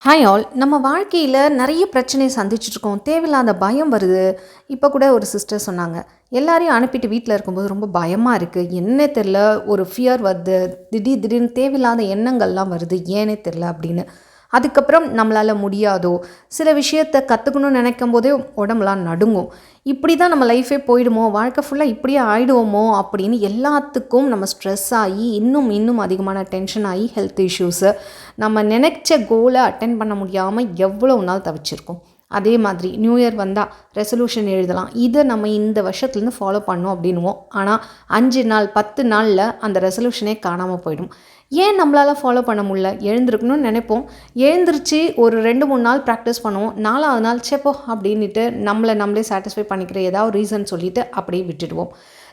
Hi all நம்ம வாழ்க்கையில் நிறைய பிரச்சனையை சந்திச்சிட்ருக்கோம். தேவையில்லாத பயம் வருது. இப்போ கூட ஒரு சிஸ்டர் சொன்னாங்க, எல்லாரையும் அனுப்பிட்டு வீட்டில் இருக்கும்போது ரொம்ப பயமாக இருக்குது, என்ன தெரில, ஒரு ஃபியர் வருது, திடீர்னு தேவையில்லாத எண்ணங்கள்லாம் வருது, ஏனே தெரில அப்படின்னு. அதுக்கப்புறம் நம்மளால் முடியாதோ, சில விஷயத்தை கற்றுக்கணும்னு நினைக்கும் போதே உடம்புலாம் நடுங்கும். இப்படி தான் நம்ம லைஃபே போயிடுமோ, வாழ்க்கை ஃபுல்லாக இப்படியே ஆகிடுவோமோ அப்படின்னு எல்லாத்துக்கும் நம்ம ஸ்ட்ரெஸ் ஆகி இன்னும் அதிகமான டென்ஷன் ஆகி ஹெல்த் இஷ்யூஸு, நம்ம நினச்ச கோலை அட்டென்ட் பண்ண முடியாமல் எவ்வளோ நாள் தவிச்சிருக்கோம். அதே மாதிரி நியூ இயர் வந்தால் ரெசல்யூஷன் எழுதலாம், இதை நம்ம இந்த வருஷத்துலேருந்து ஃபாலோ பண்ணோம் அப்படின்வோம். ஆனால் 5 நாள் 10 நாளில் அந்த ரெசல்யூஷனே காணாமல் போயிடும். ஏன் நம்மளால் ஃபாலோ பண்ண முடியல? எழுந்திருக்கணும்னு நினைப்போம், எழுந்திரிச்சு ஒரு 2-3 நாள் ப்ராக்டிஸ் பண்ணுவோம், 4ஆவது நாள் செப்போ அப்படின்ட்டு நம்மளே சாட்டிஸ்ஃபை பண்ணிக்கிற ஏதாவது ரீசன் சொல்லிவிட்டு அப்படியே விட்டுடுவோம்.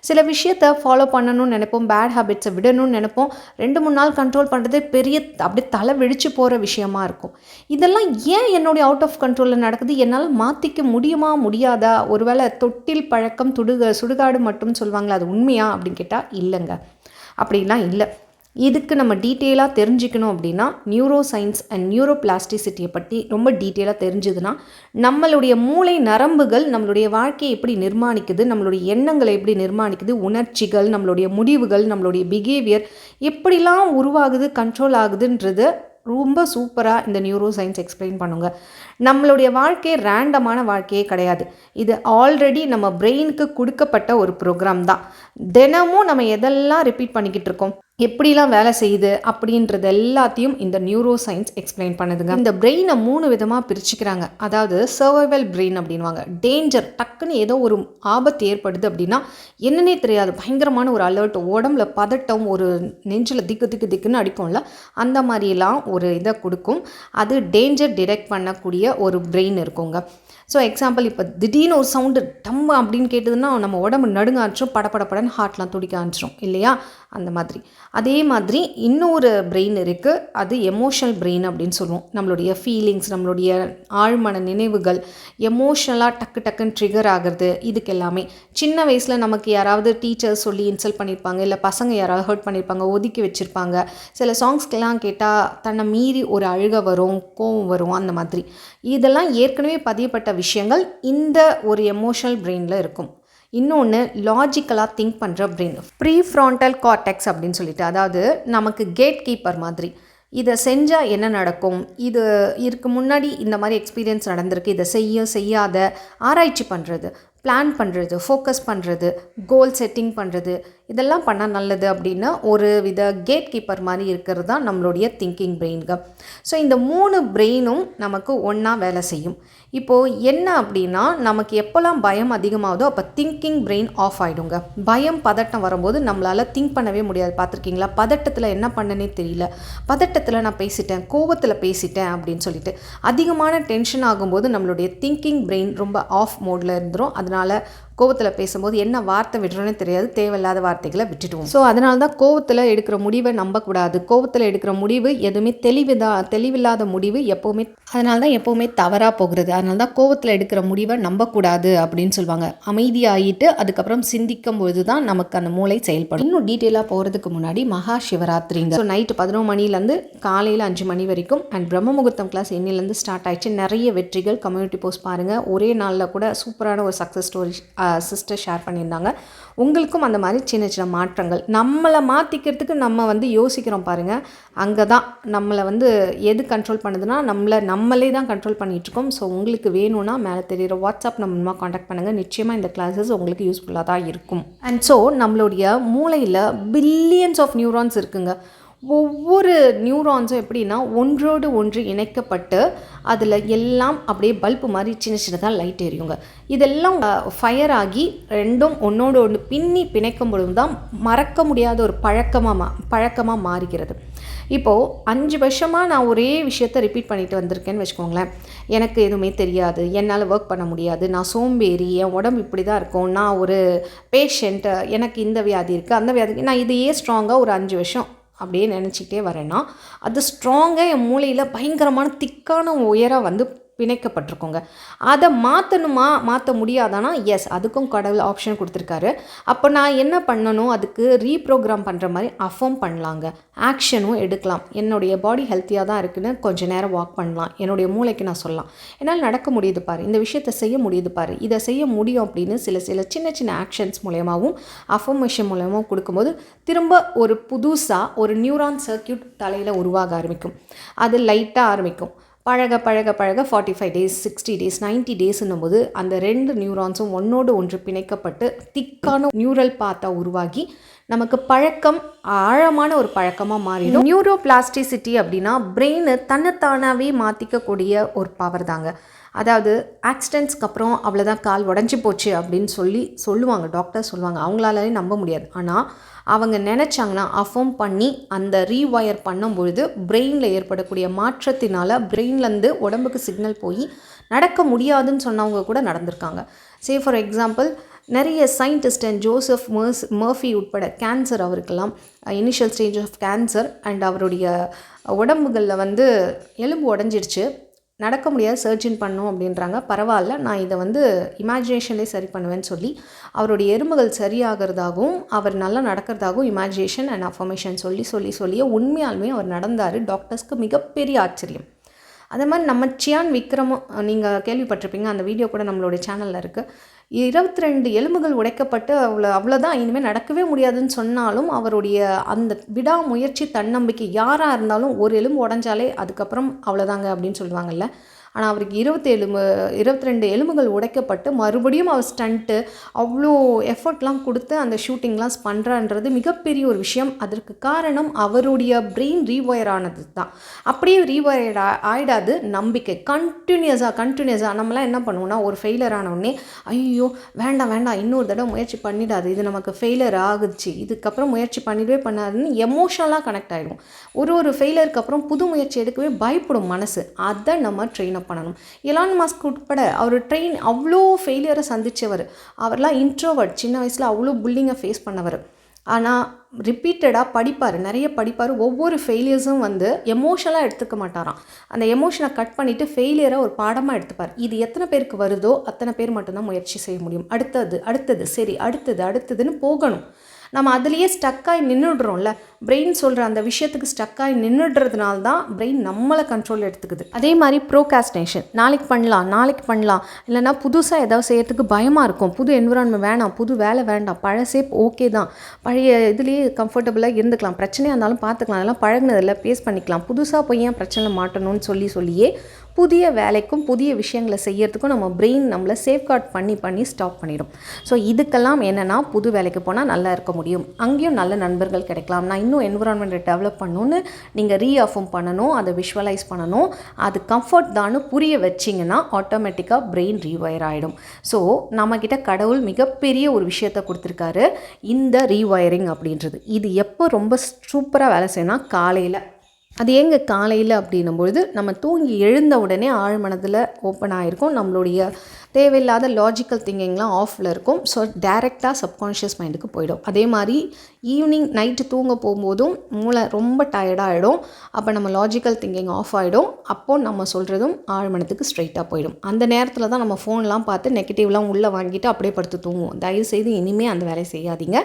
சில விஷயத்தை ஃபாலோ பண்ணணும்னு நினைப்போம், பேட் ஹேபிட்ஸை விடணும்னு நினைப்போம், 2-3 நாள் கண்ட்ரோல் பண்ணுறதே பெரிய அப்படியே தலை வெடிச்சு போகிற விஷயமா இருக்கும். இதெல்லாம் ஏன் என்னுடைய அவுட் ஆஃப் கண்ட்ரோலில் நடக்குது? என்னால் மாற்றிக்க முடியுமா முடியாதா? ஒருவேளை தொட்டில் பழக்கம் சுடுகாடு மட்டும் சொல்லுவாங்களா, அது உண்மையா அப்படின்னு கேட்டால் இல்லைங்க, அப்படிலாம் இல்லை. இதுக்கு நம்ம டீட்டெயிலாக தெரிஞ்சுக்கணும் அப்படின்னா நியூரோ சயின்ஸ் அண்ட் நியூரோ பிளாஸ்டிசிட்டியை பற்றி ரொம்ப டீட்டெயிலாக தெரிஞ்சுதுன்னா நம்மளுடைய மூளை நரம்புகள் நம்மளுடைய வாழ்க்கையை எப்படி நிர்மாணிக்குது, நம்மளுடைய எண்ணங்களை எப்படி நிர்மாணிக்குது, உணர்ச்சிகள், நம்மளுடைய முடிவுகள், நம்மளுடைய பிஹேவியர் எப்படிலாம் உருவாகுது, கண்ட்ரோல் ஆகுதுன்றது ரொம்ப சூப்பராக இந்த நியூரோ சயின்ஸ் எக்ஸ்பிளைன் பண்ணுங்க. நம்மளுடைய வாழ்க்கை ரேண்டமான வாழ்க்கையே கிடையாது. இது ஆல்ரெடி நம்ம பிரெயினுக்கு கொடுக்கப்பட்ட ஒரு ப்ரோக்ராம் தான். தினமும் நம்ம எதெல்லாம் ரிப்பீட் பண்ணிக்கிட்டு இருக்கோம், எப்படிலாம் வேலை செய்யுது அப்படின்றது எல்லாத்தையும் இந்த நியூரோ சயின்ஸ் எக்ஸ்பிளைன் பண்ணுதுங்க. இந்த பிரெயினை 3 விதமாக பிரிச்சுக்கிறாங்க. அதாவது சர்வைவல் பிரெயின் அப்படின்வாங்க. டேஞ்சர், டக்குன்னு ஏதோ ஒரு ஆபத்து ஏற்படுது அப்படின்னா என்னன்னே தெரியாது, பயங்கரமான ஒரு அலர்ட், உடம்புல பதட்டம், ஒரு நெஞ்சில் திக்குன்னு அடிப்போம்ல, அந்த மாதிரிலாம் ஒரு இதை கொடுக்கும். அது டேஞ்சர் டிடெக்ட் பண்ணக்கூடிய ஒரு பிரெயின் இருக்குங்க. ஸோ எக்ஸாம்பிள், இப்போ திடீர்னு ஒரு சவுண்டு டம் அப்படின்னு கேட்டதுன்னா நம்ம உடம்பு நடுங்க ஆரம்பிச்சிடும், படப்படன்னு ஹார்ட்லாம் துடிக்க ஆரம்பிச்சிடும் இல்லையா, அந்த மாதிரி. அதே மாதிரி இன்னொரு பிரெயின் இருக்குது, அது எமோஷனல் பிரெயின் அப்படின்னு சொல்லுவோம். நம்மளுடைய ஃபீலிங்ஸ், நம்மளுடைய ஆழ்மன நினைவுகள், எமோஷ்னலாக டக்குன்னு ட்ரிகர் ஆகிறது, இதுக்கு எல்லாமே சின்ன வயசில் நமக்கு யாராவது டீச்சர்ஸ் சொல்லி இன்சல்ட் பண்ணியிருப்பாங்க, இல்லை பசங்க யாராவது ஹர்ட் பண்ணியிருப்பாங்க, ஒதுக்கி வச்சுருப்பாங்க, சில சாங்ஸ்க்கெல்லாம் கேட்டால் தன்னை மீறி ஒரு அழுகை வரும், கோவம் வரும், அந்த மாதிரி. இதெல்லாம் ஏற்கனவே பதியப்பட்ட விஷயங்கள் இந்த ஒரு எமோஷனல் பிரெயினில் இருக்கும். இன்னொன்று லாஜிக்கலாக திங்க் பண்ணுற பிரெயின், ப்ரீ ஃப்ரான்டல் கார்டெக்ஸ் அப்படின்னு சொல்லிட்டு, அதாவது நமக்கு கேட் கீப்பர் மாதிரி. இதை செஞ்சால் என்ன நடக்கும், இது இதுக்கு முன்னாடி இந்த மாதிரி எக்ஸ்பீரியன்ஸ் நடந்திருக்கு, இதை செய்யாத ஆராய்ச்சி பண்ணுறது, பிளான் பண்ணுறது, ஃபோக்கஸ் பண்ணுறது, கோல் செட்டிங் பண்ணுறது, இதெல்லாம் பண்ணால் நல்லது அப்படின்னு ஒரு வித கேட் கீப்பர் மாதிரி இருக்கிறது தான் நம்மளுடைய திங்கிங் பிரெயின்க. ஸோ இந்த 3 பிரெயினும் நமக்கு ஒன்றா வேலை செய்யும். இப்போது என்ன அப்படின்னா, நமக்கு எப்போல்லாம் பயம் அதிகமாகுதோ அப்போ திங்கிங் பிரெயின் ஆஃப் ஆகிடுங்க. பயம் பதட்டம் வரும்போது நம்மளால் திங்க் பண்ணவே முடியாது. பார்த்துருக்கீங்களா? பதட்டத்தில் என்ன பண்ணனே தெரியல, பதட்டத்தில் நான் பேசிட்டேன், கோவத்தில் பேசிட்டேன் அப்படின்னு சொல்லிட்டு. அதிகமான டென்ஷன் ஆகும்போது நம்மளுடைய திங்கிங் பிரெயின் ரொம்ப ஆஃப் மோடில் இருந்துடும். அதனால் கோவத்தில் பேசும்போது என்ன வார்த்தை விடுறோன்னே தெரியாது, தேவையில்லாத வார்த்தைகளை விட்டுடுவோம். ஸோ அதனால தான் கோவத்தில் எடுக்கிற முடிவை நம்பக்கூடாது. கோவத்தில் எடுக்கிற முடிவு எதுவுமே தெளிவில்லாத முடிவு எப்போவுமே, அதனால தான் எப்போவுமே தவறாக போகிறது. அதனால தான் கோவத்தில் எடுக்கிற முடிவை நம்பக்கூடாது அப்படின்னு சொல்லுவாங்க. அமைதியாகிட்டு அதுக்கப்புறம் சிந்திக்கும் பொழுது தான் நமக்கு அந்த மூளை செயல்படும். இன்னும் டீட்டெயிலாக போகிறதுக்கு முன்னாடி மகா சிவராத்திரிங்க. ஸோ நைட்டு 11 மணிலேருந்து காலையில் 5 மணி வரைக்கும் அண்ட் பிரம்ம முகூர்த்தம் கிளாஸ் இன்னிலேருந்து ஸ்டார்ட் ஆயிடுச்சு. நிறைய வெற்றிகள், கம்யூனிட்டி போஸ்ட் பாருங்கள். ஒரே நாளில் கூட சூப்பரான ஒரு சக்ஸஸ் ஸ்டோரி சிஸ்டர் ஷேர் பண்ணியிருந்தாங்க. உங்களுக்கும் அந்த மாதிரி சின்ன மாற்றங்கள் நம்மளை மாற்றிக்கிறதுக்கு நம்ம யோசிக்கிறோம் பாருங்கள், அங்கே தான் நம்மளை எது கண்ட்ரோல் பண்ணுதுன்னா நம்மளே தான் கண்ட்ரோல் பண்ணிகிட்ருக்கோம். ஸோ உங்களுக்கு வேணும்னா மேலே தெரிகிற வாட்ஸ்அப் நம்பர் காண்டாக்ட் பண்ணுங்கள். நிச்சயமாக இந்த கிளாஸஸ் உங்களுக்கு யூஸ்ஃபுல்லாக தான் இருக்கும். அண்ட் ஸோ நம்மளுடைய மூளையில் பில்லியன்ஸ் ஆஃப் நியூரான்ஸ் இருக்குங்க. ஒவ்வொரு நியூரான்ஸும் எப்படின்னா ஒன்றோடு ஒன்று இணைக்கப்பட்டு அதில் எல்லாம் அப்படியே பல்பு மாதிரி சின்னதாக லைட் எரியுங்க. இதெல்லாம் ஃபயர் ஆகி ரெண்டும் ஒன்றோடு ஒன்று பிணைக்கும் பொழுது தான் மறக்க முடியாத ஒரு பழக்கமாக மாறுகிறது. இப்போது 5 வருஷமாக நான் ஒரே விஷயத்தை ரிப்பீட் பண்ணிட்டு வந்திருக்கேன்னு வச்சுக்கோங்களேன். எனக்கு எதுவுமே தெரியாது, என்னால் ஒர்க் பண்ண முடியாது, நான் சோம்பேறி, என் உடம்பு இப்படி தான் இருக்கும், நான் ஒரு பேஷண்ட்டு, எனக்கு இந்த வியாதி இருக்குது, அந்த வியாதிக்கு, நான் இதையே ஸ்ட்ராங்காக ஒரு 5 வருஷம் அப்படியே நினச்சிக்கிட்டே வரேன்னா அது ஸ்ட்ராங்காக என் மூளையில் பயங்கரமான திக்கான உயராக பிணைக்கப்பட்டிருக்கோங்க. அதை மாற்ற முடியாதானா? எஸ், அதுக்கும் கடவுள் ஆப்ஷன் கொடுத்துருக்காரு. அப்போ நான் என்ன பண்ணணும்? அதுக்கு ரீப்ரோக்ராம் பண்ணுற மாதிரி அஃபர்ம் பண்ணலாங்க, ஆக்ஷனும் எடுக்கலாம். என்னுடைய பாடி ஹெல்த்தியாக தான் இருக்குதுன்னு கொஞ்சம் நேரம் வாக் பண்ணலாம். என்னுடைய மூளைக்கு நான் சொல்லலாம், என்னால் நடக்க முடியுது பாரு, இந்த விஷயத்தை செய்ய முடியுது பாரு, இதை செய்ய முடியும் அப்படின்னு சில சின்ன சின்ன ஆக்ஷன்ஸ் மூலயமாவும் அஃபர்மேஷன் மூலயமாவும் கொடுக்கும்போது திரும்ப ஒரு புதுசாக ஒரு நியூரான் சர்க்கியூட் தலையில் உருவாக ஆரம்பிக்கும். அது லைட்டாக ஆரம்பிக்கும். பழக 45 டேஸ், 60 டேஸ், 90 டேஸ்ன்னும் போது அந்த 2 நியூரான்ஸும் ஒன்றோடு ஒன்று பிணைக்கப்பட்டு திக்கான நியூரல் பாத்தாக உருவாகி நமக்கு பழக்கம் ஆழமான ஒரு பழக்கமாக மாறிடும். நியூரோபிளாஸ்டிசிட்டி அப்படின்னா பிரெயினை தன்னைத்தானாகவே மாற்றிக்கக்கூடிய ஒரு பவர் தாங்க. அதாவது ஆக்சிடென்ட்ஸ்க்கு அப்புறம் அவ்வளோதான், கால் உடஞ்சி போச்சு அப்படின்னு சொல்லுவாங்க, டாக்டர் சொல்லுவாங்க. அவங்களாலே நம்ப முடியாது. ஆனால் அவங்க நினச்சாங்கன்னா அஃபர்ம் பண்ணி அந்த ரீவயர் பண்ணும்பொழுது பிரெயினில் ஏற்படக்கூடிய மாற்றத்தினால பிரெயின்லேருந்து உடம்புக்கு சிக்னல் போய் நடக்க முடியாதுன்னு சொன்னவங்க கூட நடந்திருக்காங்க. சே ஃபார் எக்ஸாம்பிள், நிறைய சயின்டிஸ்ட் அண்ட் ஜோசப் மர்ஃபி உட்பட கேன்சர், அவருக்கெல்லாம் initial stage of cancer and அவருடைய உடம்புகளில் எலும்பு உடஞ்சிருச்சு, நடக்க முடியாது, சர்ஜன் பண்ணும் அப்படின்றாங்க. பரவாயில்ல, நான் இதை இமேஜினேஷன்லேயே சரி பண்ணுவேன்னு சொல்லி அவருடைய எறும்புகள் சரியாகிறதாகவும் அவர் நல்லா நடக்கிறதாகவும் இமேஜினேஷன் அண்ட் அஃபர்மேஷன் சொல்லியே உண்மையாலுமே அவர் நடந்தார். டாக்டர்ஸ்க்கு மிகப்பெரிய ஆச்சரியம். அதே மாதிரி நம்ம சியான் விக்ரமும் நீங்கள் கேள்விப்பட்டிருப்பீங்க, அந்த வீடியோ கூட நம்மளுடைய சேனலில் இருக்குது. 22 எலும்புகள் உடைக்கப்பட்டு அவ்வளோதான், இனிமேல் நடக்கவே முடியாதுன்னு சொன்னாலும் அவருடைய அந்த விடாமுயற்சி, தன்னம்பிக்கை, யாராக இருந்தாலும் ஒரு எலும்பு உடஞ்சாலே அதுக்கப்புறம் அவ்வளோதாங்க அப்படின்னு சொல்லுவாங்கல்ல. ஆனால் அவருக்கு 22 எலும்புகள் உடைக்கப்பட்டு மறுபடியும் அவர் ஸ்டண்ட்டு அவ்வளோ எஃபர்ட்லாம் கொடுத்து அந்த ஷூட்டிங்லாம் பண்ணுறான்றது மிகப்பெரிய ஒரு விஷயம். அதற்கு காரணம் அவருடைய பிரெயின் ரீவயர் ஆனது தான். அப்படியே ரீவயர் ஆகிடாது, நம்பிக்கை. கண்டினியூஸாக நம்மளாம் என்ன பண்ணுவோம்னா, ஒரு ஃபெயிலியர் ஆனவுடனே ஐயோ வேண்டாம் இன்னொரு தடவை முயற்சி பண்ணிடாது, இது நமக்கு ஃபெயிலியர் ஆகுச்சு, இதுக்கப்புறம் முயற்சி பண்ணிடவே பண்ணாதுன்னு எமோஷனலாக கனெக்ட் ஆகிடும். ஒரு ஃபெயிலியருக்கு அப்புறம் புது முயற்சி எடுக்கவே பயப்படும் மனசு. அதை நம்ம ட்ரெயின் பண்ணணும். எலான் மஸ்க் உட்பட அவர் அவ்வளோ ஃபெயிலியரை சந்தித்தவர். அவர்லாம் இன்ட்ரோவர்ட், சின்ன வயசில் அவ்வளோ புல்லிங்கை ஃபேஸ் பண்ணவர். ஆனால் ரிப்பீட்டடாக நிறைய படிப்பார். ஒவ்வொரு ஃபெயிலியர்ஸும் எமோஷனலாக எடுத்துக்க மாட்டாராம். அந்த எமோஷனை கட் பண்ணிவிட்டு ஃபெயிலியரை ஒரு பாடமாக எடுத்துப்பார். இது எத்தனை பேருக்கு வருதோ அத்தனை பேர் மட்டும்தான் முயற்சி செய்ய முடியும். அடுத்தது சரி, அடுத்ததுன்னு போகணும். நம்ம அதுலேயே ஸ்டக்காகி நின்றுடுறோம்ல, பிரெயின் சொல்கிற அந்த விஷயத்துக்கு ஸ்டக்காகி நின்றுடுறதுனால தான் பிரெயின் நம்மளை கண்ட்ரோல் எடுத்துக்குது. அதே மாதிரி ப்ரோகாஸ்டினேஷன், நாளைக்கு பண்ணலாம், இல்லைனா புதுசாக ஏதாவது செய்யறதுக்கு பயமாக இருக்கும், புது என்விரான்மெண்ட் வேணாம், புது வேலை வேண்டாம், பழசே ஓகே தான், பழைய இதுலேயே கம்ஃபர்டபுளாக இருந்துக்கலாம், பிரச்சனையாக இருந்தாலும் பார்த்துக்கலாம், அதெல்லாம் பழகினதில் பேஸ் பண்ணிக்கலாம், புதுசாக போய் ஏன் பிரச்சனை மாட்டணும்னு சொல்லியே புதிய வேலைக்கும் புதிய விஷயங்களை செய்யறதுக்கும் நம்ம பிரெயின் நம்மளை சேஃப்கார்ட் பண்ணி ஸ்டாப் பண்ணிடும். ஸோ இதுக்கெல்லாம் என்னென்னா, புது வேலைக்கு போனால் நல்லா இருக்க முடியும், அங்கேயும் நல்ல நண்பர்கள் கிடைக்கலாம், நான் இன்னும் என்விரான்மெண்ட்டை டெவலப் பண்ணணும்னு நீங்கள் ரீஅஃபர்ம் பண்ணணும், அதை விஷுவலைஸ் பண்ணணும், அது கம்ஃபர்ட் தான்னு புரிய வச்சிங்கன்னா ஆட்டோமேட்டிக்காக பிரெயின் ரீவயர் ஆகிடும். ஸோ நம்மக்கிட்ட கடவுள் மிகப்பெரிய ஒரு விஷயத்தை கொடுத்துருக்காரு, இந்த ரீவயரிங் அப்படின்றது. இது எப்போ ரொம்ப சூப்பராக வேலை செய்யணும்னா காலையில். அது எங்கே காலையில் அப்படின்னும்பொழுது நம்ம தூங்கி எழுந்த உடனே ஆழ்மனதில் ஓப்பன் ஆகிருக்கும், நம்மளுடைய தேவையில்லாத லாஜிக்கல் திங்கிங்லாம் ஆஃபில் இருக்கும். ஸோ டைரெக்டாக சப்கான்ஷியஸ் மைண்டுக்கு போயிடும். அதே மாதிரி ஈவினிங் நைட்டு தூங்க போகும்போதும் மூளை ரொம்ப டயர்டாகிடும். அப்போ நம்ம லாஜிக்கல் திங்கிங் ஆஃப் ஆகிடும். அப்போது நம்ம சொல்கிறதும் ஆழ்மனத்துக்கு ஸ்ட்ரைட்டாக போயிடும். அந்த நேரத்தில் தான் நம்ம ஃபோன்லாம் பார்த்து நெகட்டிவ்லாம் உள்ளே வாங்கிட்டு அப்படியே படுத்து தூங்குவோம். தயவுசெய்து இனிமேல் அந்த வேலையை செய்யாதீங்க.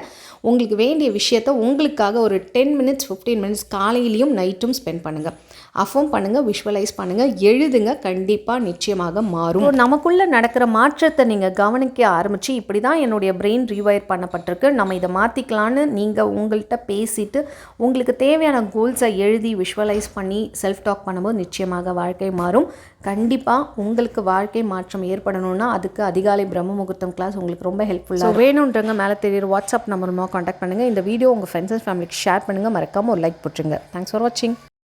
உங்களுக்கு வேண்டிய விஷயத்த உங்களுக்காக ஒரு 10 மினிட்ஸ் 15 மினிட்ஸ் காலையிலையும் நைட்டும் ஸ்பெண்ட் பண்ணுங்கள். அஃபர்ம் பண்ணுங்கள், விஷுவலைஸ் பண்ணுங்கள், எழுதுங்க, கண்டிப்பாக நிச்சயமாக மாறும். நமக்குள்ளே நடக்கிற மாற்றத்தை நீங்கள் கவனிக்க ஆரம்பித்து, இப்படி தான் என்னுடைய பிரெயின் ரீவயர் பண்ணப்பட்டிருக்கு, நம்ம இதை மாற்றிக்கலான்னு நீங்கள் உங்கள்கிட்ட பேசிட்டு உங்களுக்கு தேவையான கோல்ஸை எழுதி விஷுவலைஸ் பண்ணி செல்ஃப் டாக் பண்ணும்போது நிச்சயமாக வாழ்க்கை மாறும். கண்டிப்பாக உங்களுக்கு வாழ்க்கை மாற்றம் ஏற்படணும்னா அதுக்கு அதிகாலை பிரம்ம முகூர்த்தம் கிளாஸ் உங்களுக்கு ரொம்ப ஹெல்ப்ஃபுல்லாக வேணுன்றங்க. மேலே தெரியுற வாட்ஸ்அப் நம்பர் மூலமாக காண்டாக்ட் பண்ணுங்கள். இந்த வீடியோ உங்கள் ஃப்ரெண்ட்ஸ் அண்ட் ஃபேமிலிக்கு ஷேர் பண்ணுங்கள். மறக்காமல் ஒரு லைக் போட்டுருங்க. தேங்க்ஸ் ஃபார் வாட்சிங்.